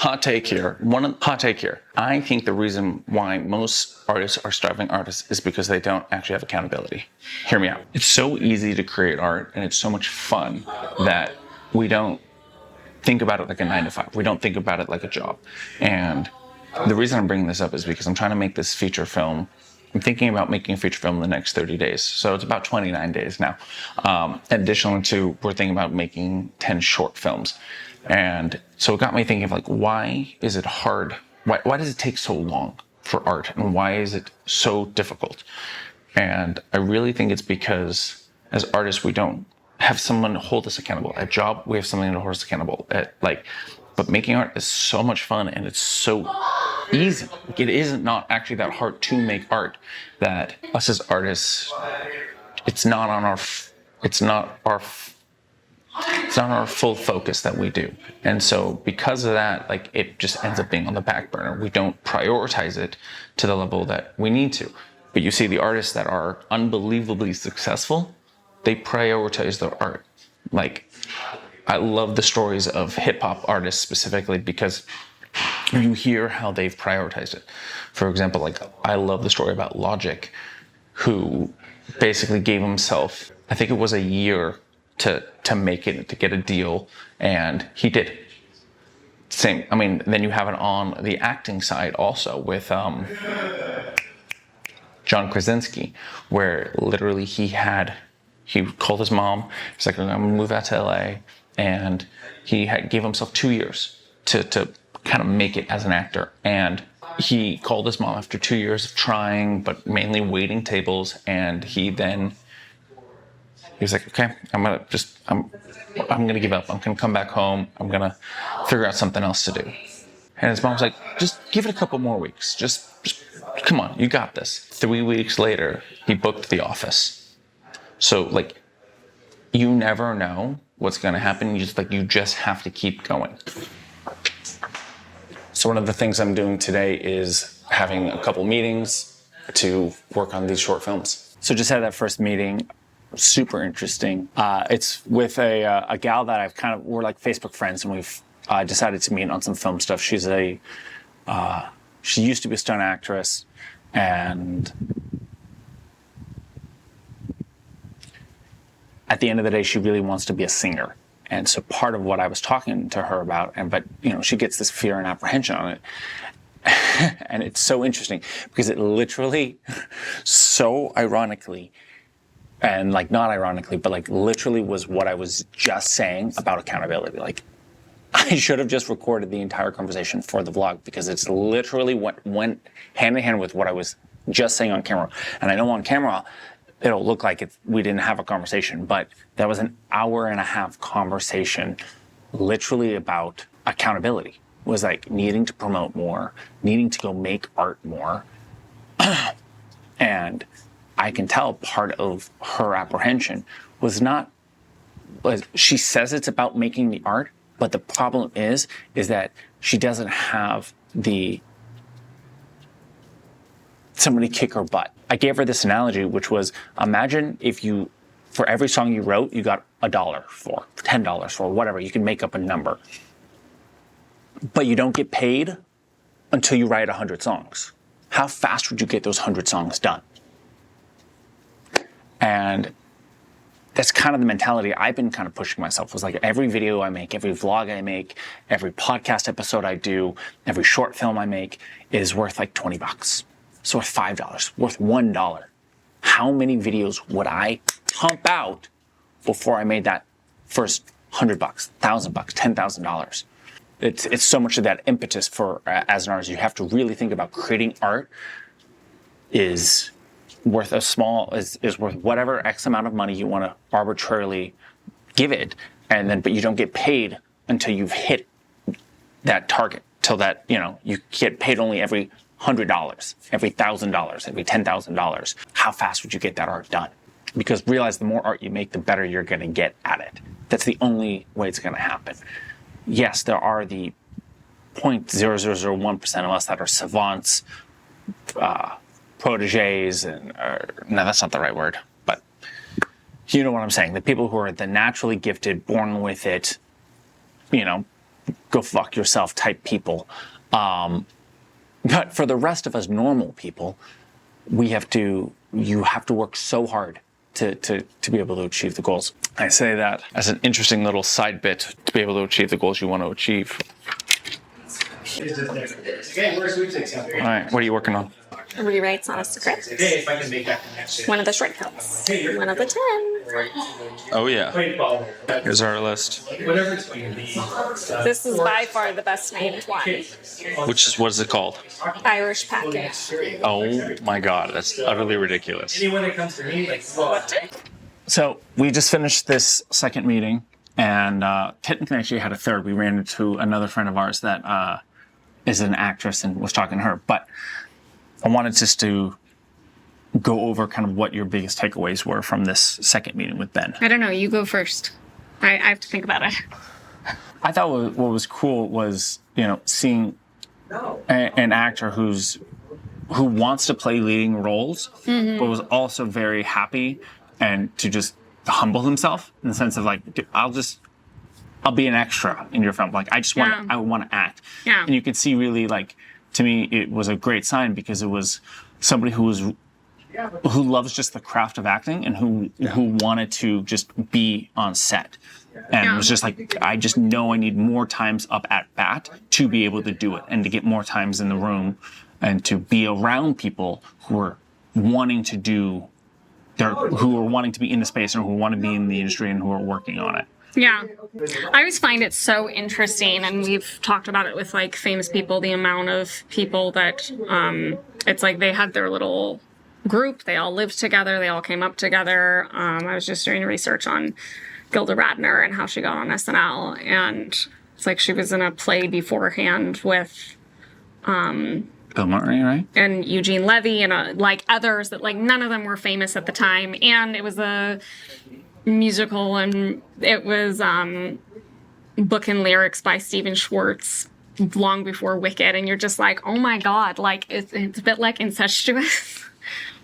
Hot take here. I think the reason why most artists are starving artists is because they don't actually have accountability. Hear me out. It's so easy to create art and it's so much fun that we don't think about it like a 9 to 5. We don't think about it like a job. And the reason I'm bringing this up is because I'm trying to make this feature film. I'm thinking about making a feature film in the next 30 days. So it's about 29 days now. Additionally to, we're thinking about making 10 short films. And so it got me thinking of like, why is it hard? Why does it take so long for art? And why is it so difficult? And I really think it's because as artists, we don't have someone to hold us accountable. At job, we have something to hold us accountable. But making art is so much fun and it's so easy. It is not actually that hard to make art that us as artists, it's not our full focus that we do. And so because of that, like it just ends up being on the back burner. We don't prioritize it to the level that we need to. But you see the artists that are unbelievably successful, they prioritize their art. Like, I love the stories of hip hop artists specifically because you hear how they've prioritized it. For example, like I love the story about Logic, who basically gave himself, I think it was a year to make it, to get a deal, and he did. Same, I mean, then you have it on the acting side also with John Krasinski, where literally he called his mom, he's like, I'm gonna move out to LA, and he gave himself 2 years to kind of make it as an actor. And he called his mom after 2 years of trying, but mainly waiting tables, and he was like, okay, I'm gonna give up. I'm gonna come back home. I'm gonna figure out something else to do. And his mom was like, just give it a couple more weeks. Just come on, you got this. 3 weeks later, he booked The Office. So like, you never know what's gonna happen. You just have to keep going. So one of the things I'm doing today is having a couple meetings to work on these short films. So just had that first meeting. Super interesting. It's with a gal that we're like Facebook friends, and we've decided to meet on some film stuff. She used to be a stunt actress, and at the end of the day, she really wants to be a singer. And so part of what I was talking to her about, but she gets this fear and apprehension on it. And it's so interesting because it literally, so ironically, and like not ironically, but like literally was what I was just saying about accountability. Like I should have just recorded the entire conversation for the vlog because it's literally what went hand in hand with what I was just saying on camera. And I know on camera, it'll look like we didn't have a conversation, but that was an 1.5-hour conversation literally about accountability. It was like needing to promote more, needing to go make art more. And I can tell part of her apprehension was she says it's about making the art, but the problem is that she doesn't have somebody kick her butt. I gave her this analogy, which was, imagine if for every song you wrote, you got $1 for, $10 for, whatever, you can make up a number. But you don't get paid until you write 100 songs. How fast would you get those 100 songs done? And that's kind of the mentality I've been kind of pushing myself, was like every video I make, every vlog I make, every podcast episode I do, every short film I make is worth like $20. It's worth $5, worth $1. How many videos would I pump out before I made that first $100, $1,000, $10,000? It's so much of that impetus for, as an artist, you have to really think about creating art is worth is worth whatever X amount of money you want to arbitrarily give it, but you don't get paid until you've hit that target, till that, you get paid only every $100, every $1,000, every $10,000. How fast would you get that art done? Because realize the more art you make, the better you're going to get at it. That's the only way it's going to happen. Yes, there are the 0.0001% of us that are savants, proteges, no, that's not the right word, but you know what I'm saying. The people who are the naturally gifted, born with it, go go fuck yourself type people. But for the rest of us normal people, you have to work so hard to be able to achieve the goals. I say that as an interesting little side bit to be able to achieve the goals you want to achieve. All right, what are you working on? Rewrites on a script. One of the shortcuts. One of the 10. Oh yeah. Here's our list. This is by far the best named one. What is it called? Irish package. Oh my god, that's utterly ridiculous. So we just finished this second meeting, and technically actually had a third. We ran into another friend of ours that is an actress and was talking to her. But I wanted just to go over kind of what your biggest takeaways were from this second meeting with Ben. I don't know. You go first. I have to think about it. I thought what was cool was, seeing an actor who wants to play leading roles, but was also very happy and to just humble himself in the sense of like, I'll be an extra in your film. Like I want to act. Yeah. And you could see really like, to me, it was a great sign because it was somebody who loves just the craft of acting and who wanted to just be on set. And was just like, I just know I need more times up at bat to be able to do it and to get more times in the room and to be around people who are wanting to who are wanting to be in the space and who want to be in the industry and who are working on it. Yeah. I always find it so interesting, and we've talked about it with like famous people, the amount of people that it's like they had their little group, they all lived together, they all came up together. I was just doing research on Gilda Radner and how she got on SNL, and it's like she was in a play beforehand with Bill Murray, right? and Eugene Levy and like others that like none of them were famous at the time, and it was a musical, and it was book and lyrics by Stephen Schwartz long before Wicked, and you're just like, oh my god, like it's a bit like incestuous,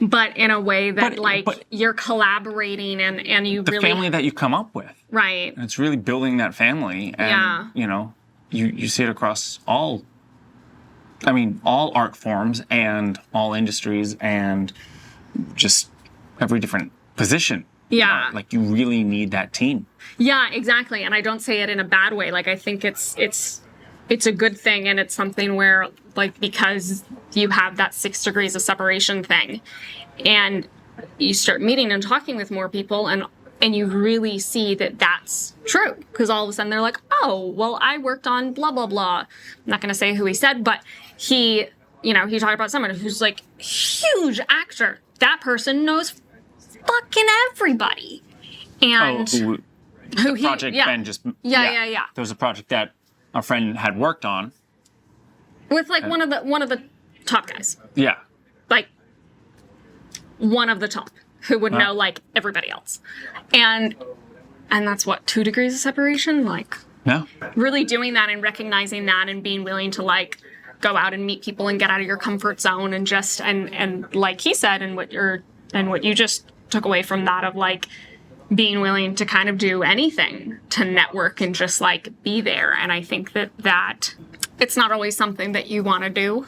but in a way that but you're collaborating and you the really family that you come up with, right? And it's really building that family, and you see it across all art forms and all industries and just every different position. Yeah. Like you really need that team. Yeah, exactly. And I don't say it in a bad way. Like I think it's a good thing, and it's something where like because you have that 6 degrees of separation thing and you start meeting and talking with more people and you really see that that's true, because all of a sudden they're like, oh, well, I worked on blah, blah, blah. I'm not going to say who he said, but he talked about someone who's like huge actor. That person knows fucking everybody. And Project Ben just yeah. There was a project that a friend had worked on with like one of the top guys. Yeah. Like one of the top who would know like everybody else. And that's what, 2 degrees of separation? Like really doing that and recognizing that and being willing to like go out and meet people and get out of your comfort zone and just and like he said and what you just took away from that of like being willing to kind of do anything to network and just like be there. And I think that it's not always something that you want to do.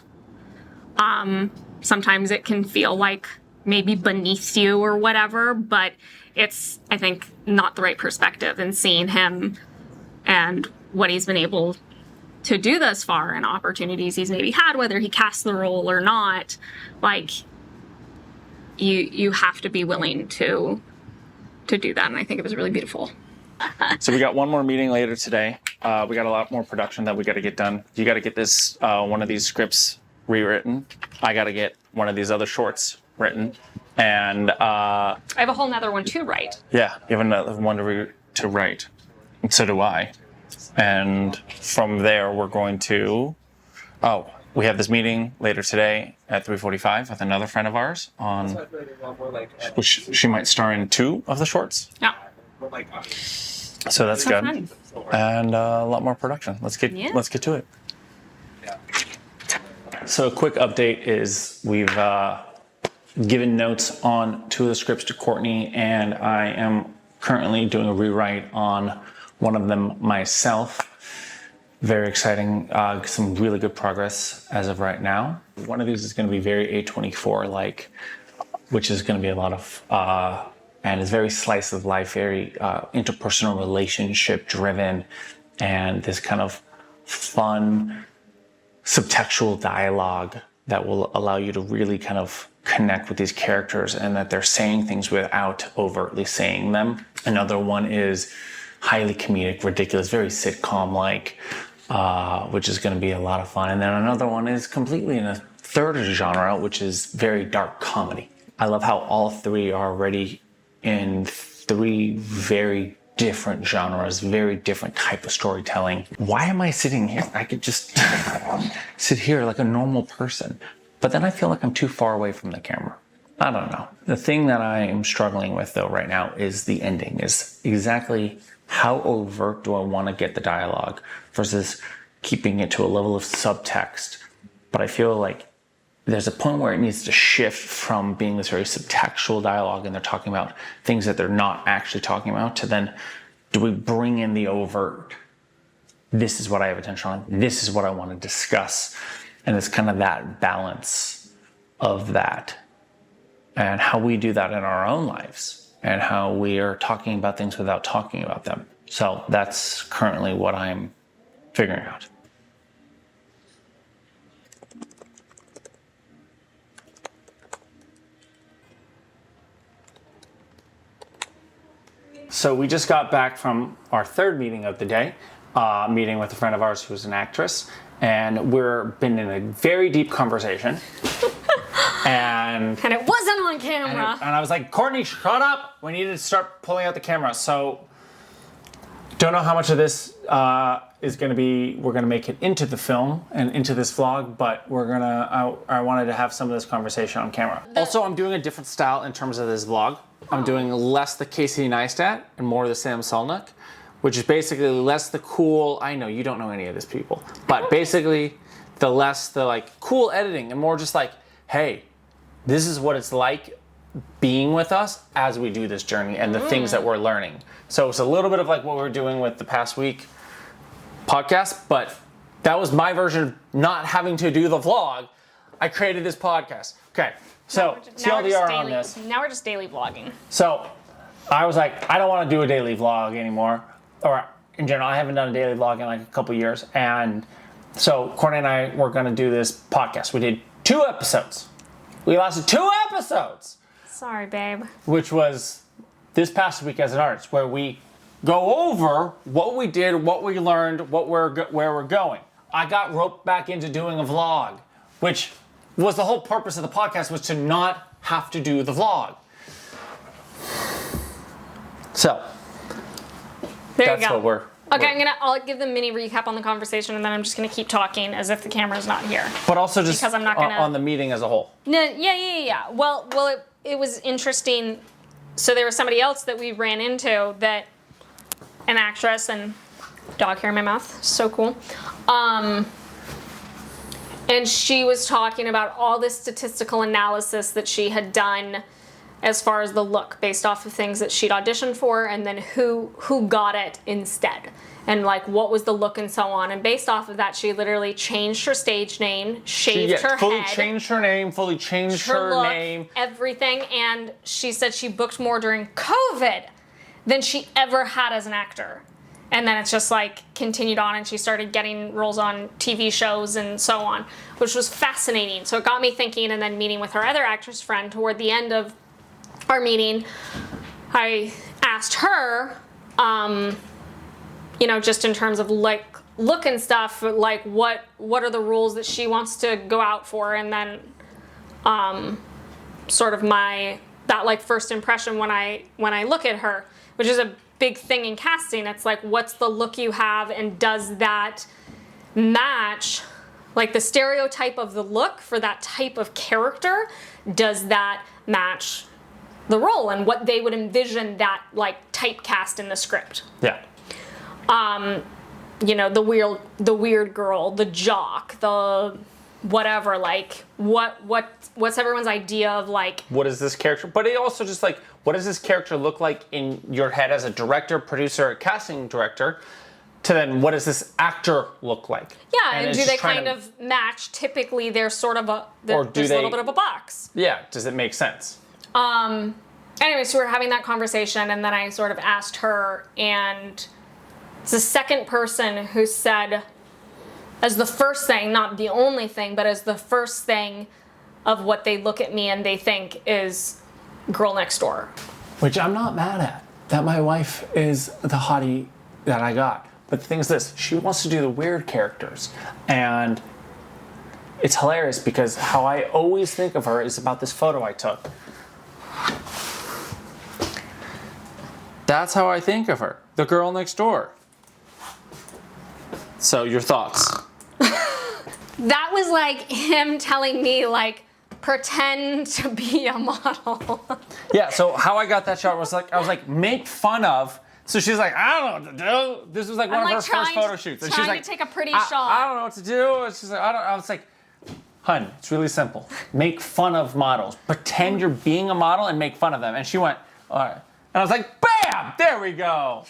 Sometimes it can feel like maybe beneath you or whatever, but it's, I think, not the right perspective. And seeing him and what he's been able to do thus far and opportunities he's maybe had, whether he cast the role or not, like you have to be willing to do that, and I think it was really beautiful. So we got one more meeting later today. We got a lot more production that we got to get done. You got to get this one of these scripts rewritten. I got to get one of these other shorts written, and I have a whole nother one to write. Yeah, you have another one to write, and so do I. And from there, we're going to. We have this meeting later today at 3:45 with another friend of ours on, which she might star in 2 of the shorts. Yeah. So that's good. Fun. And a lot more production. Let's get to it. So a quick update is we've given notes on 2 of the scripts to Courtney, and I am currently doing a rewrite on one of them myself. Very exciting. Some really good progress as of right now. One of these is going to be very A24-like, which is going to be a lot of, and it's very slice of life, very interpersonal relationship driven, and this kind of fun subtextual dialogue that will allow you to really kind of connect with these characters and that they're saying things without overtly saying them. Another one is highly comedic, ridiculous, very sitcom-like, which is going to be a lot of fun. And then another one is completely in a third genre, which is very dark comedy. I love how all three are already in three very different genres, very different type of storytelling. Why am I sitting here? I could just sit here like a normal person, but then I feel like I'm too far away from the camera. I don't know. The thing that I am struggling with though right now is the ending, is exactly how overt do I want to get the dialogue versus keeping it to a level of subtext. But I feel like there's a point where it needs to shift from being this very subtextual dialogue and they're talking about things that they're not actually talking about to then, do we bring in the overt? This is what I have attention on. This is what I want to discuss. And it's kind of that balance of that and how we do that in our own lives and how we are talking about things without talking about them. So that's currently what I'm figuring out. So we just got back from our third meeting of the day, meeting with a friend of ours who's an actress, and we've been in a very deep conversation. and it wasn't on camera. And I was like, Courtney, shut up! We need to start pulling out the camera. So, don't know how much of this is going to be, we're going to make it into the film and into this vlog, but I wanted to have some of this conversation on camera. Also, I'm doing a different style in terms of this vlog. I'm doing less the Casey Neistat and more the Sam Selnick, which is basically less the cool, I know you don't know any of these people, but basically the less the like cool editing and more just like, hey, this is what it's like being with us as we do this journey and the things that we're learning. So it's a little bit of like what we're doing with the past week podcast, but that was my version of not having to do the vlog. I created this podcast. Okay. So, TLDR on this. Now we're just daily vlogging. So, I was like, I don't want to do a daily vlog anymore. Or, in general, I haven't done a daily vlog in like a couple years. And so, Courtney and I were going to do this podcast. We did 2 episodes. We lasted 2 episodes! Sorry, babe. Which was this past week as an artist, where we go over what we did, what we learned, where we're going. I got roped back into doing a vlog, which was the whole purpose of the podcast, was to not have to do the vlog. So, there you that's go. what we're... Okay, I'll give the mini recap on the conversation, and then I'm just gonna keep talking as if the camera's not here. But also just because I'm not gonna... on the meeting as a whole. No, yeah. Well, it was interesting. So there was somebody else that we ran into, that an actress, and dog hair in my mouth, so cool. And she was talking about all this statistical analysis that she had done as far as the look, based off of things that she'd auditioned for, and then who got it instead, and like what was the look and so on. And based off of that, she literally changed her stage name, shaved her fully head, changed her name, fully changed her look, name, everything. And she said she booked more during COVID than she ever had as an actor. And then it's just like continued on, and she started getting roles on TV shows and so on, which was fascinating. So it got me thinking, and then meeting with her other actress friend toward the end of our meeting, I asked her, just in terms of like look and stuff, like what are the roles that she wants to go out for, and then sort of that like first impression when I look at her, which is a big thing in casting. It's like, what's the look you have, and does that match like the stereotype of the look for that type of character? Does that match the role and what they would envision that like typecast in the script? Yeah. The weird girl, the jock, the whatever, like what's everyone's idea of like, what is this character? But it also just like, what does this character look like in your head as a director, producer, casting director? to then what does this actor look like? Yeah, And and it's do just they trying kind to- of match? Typically, there's sort of Or do there's a they- little bit of a box. Yeah, does it make sense? Anyway, so we were having that conversation, and then I sort of asked her, and it's the second person who said, as the first thing, not the only thing, but as the first thing of what they look at me and they think is girl next door. Which I'm not mad at. That my wife is the hottie that I got. But the thing is this, she wants to do the weird characters. And it's hilarious because how I always think of her is about this photo I took. That's how I think of her. The girl next door. So your thoughts? That was like him telling me, like, pretend to be a model. Yeah, so how I got that shot was like, I was like, make fun of. So she's like, I don't know what to do. This was like one of her first photo shoots. And she's trying like, to take a pretty I shot. don't know what to do. And she's like, I was like, hun, it's really simple. Make fun of models. Pretend you're being a model and make fun of them. And she went, all right. And I was like, bam, there we go.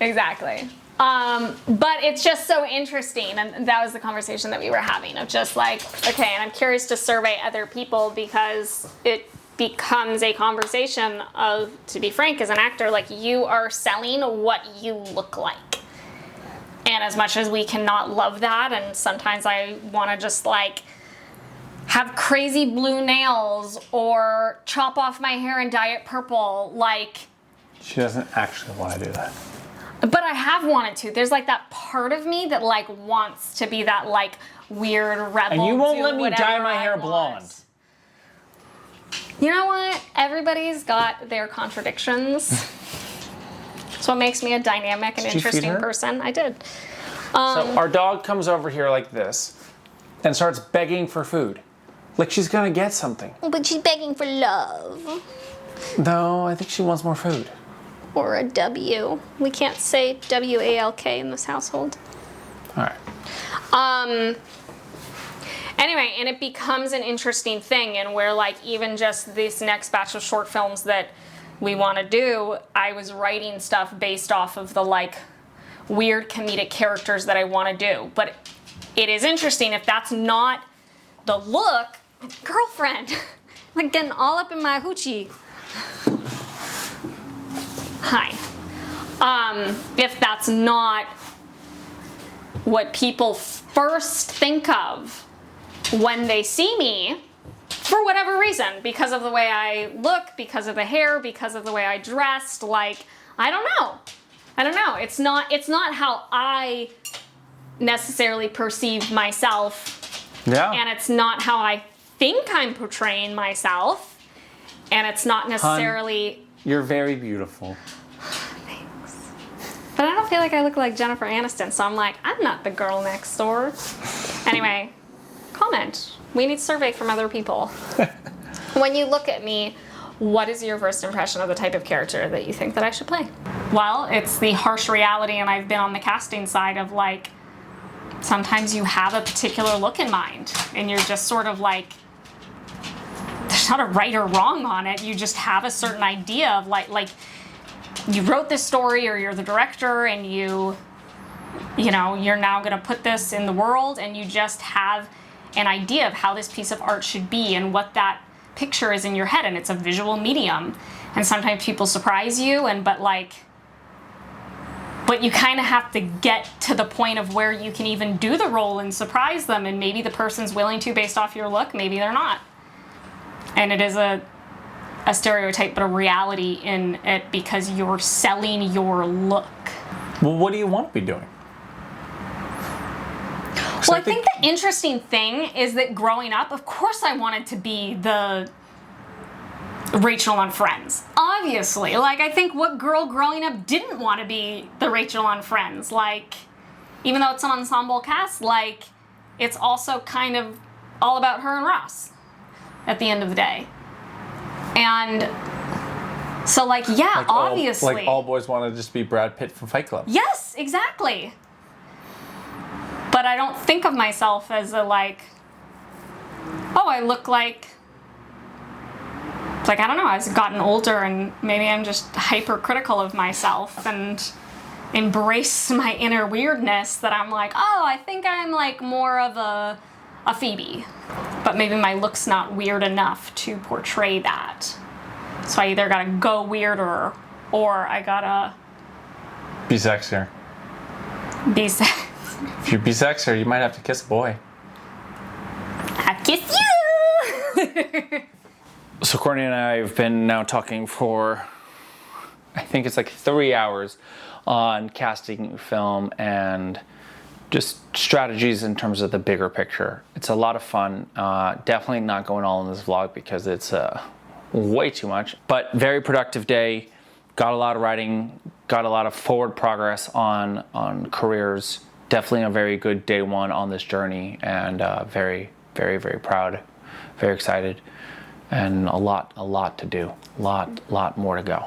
Exactly. But it's just so interesting, and that was the conversation that we were having of just like, okay, and I'm curious to survey other people because it becomes a conversation of, to be frank, as an actor, like you are selling what you look like. And as much as we cannot love that, and sometimes I want to just like have crazy blue nails or chop off my hair and dye it purple, like... She doesn't actually want to do that. But I have wanted to. There's like that part of me that like wants to be that like weird rebel. And you won't do let me whatever dye my I hair want. blonde. You know what? Everybody's got their contradictions. It's what makes me a dynamic and Did you feed interesting her? person. I did. So our dog comes over here like this and starts begging for food. Like she's gonna get something. But she's begging for love. No, I think she wants more food. Or a W. We can't say W-A-L-K in this household. All right. Anyway, and it becomes an interesting thing, and where like even just this next batch of short films that we want to do, I was writing stuff based off of the like weird comedic characters that I want to do. But it is interesting if that's not the look, girlfriend, like getting all up in my hoochie. Hi. If that's not what people first think of when they see me, for whatever reason, because of the way I look, because of the hair, because of the way I dressed, like, I don't know. It's not how I necessarily perceive myself, Yeah. and it's not how I think I'm portraying myself, and it's not necessarily... You're very beautiful. But I don't feel like I look like Jennifer Aniston, so I'm like, I'm not the girl next door. Anyway, comment. We need survey from other people. When you look at me, what is your first impression of the type of character that you think that I should play? Well, it's the harsh reality, and I've been on the casting side of like, sometimes you have a particular look in mind, and you're just sort of like, there's not a right or wrong on it. You just have a certain idea of like you wrote this story, or you're the director, and you know, you're now going to put this in the world, and you just have an idea of how this piece of art should be and what that picture is in your head, and it's a visual medium. And sometimes people surprise you, but you kind of have to get to the point of where you can even do the role and surprise them, and maybe the person's willing to based off your look, maybe they're not. And it is a stereotype, but a reality in it, because you're selling your look. Well, what do you want to be doing? Well, I think the interesting thing is that growing up, of course I wanted to be the Rachel on Friends. Obviously. Like, I think what girl growing up didn't want to be the Rachel on Friends? Like, even though it's an ensemble cast, like, it's also kind of all about her and Ross at the end of the day. And so, like, yeah, obviously. All boys want to just be Brad Pitt from Fight Club. Yes, exactly. But I don't think of myself as a, like, oh, I look like, I don't know, I've gotten older, and maybe I'm just hypercritical of myself, and embrace my inner weirdness that I'm like, oh, I think I'm like more of a Phoebe. But maybe my look's not weird enough to portray that. So I either gotta go weirder or I gotta Be sexier. be sex. If you be sexier, you might have to kiss a boy. I kiss you! So Courtney and I have been now talking for, I think it's like 3 hours on casting film and just strategies in terms of the bigger picture. It's a lot of fun. Definitely not going all in this vlog because it's way too much, but very productive day. Got a lot of writing, got a lot of forward progress on careers. Definitely a very good day one on this journey, and very, very, very proud, very excited, and a lot to do. A lot more to go.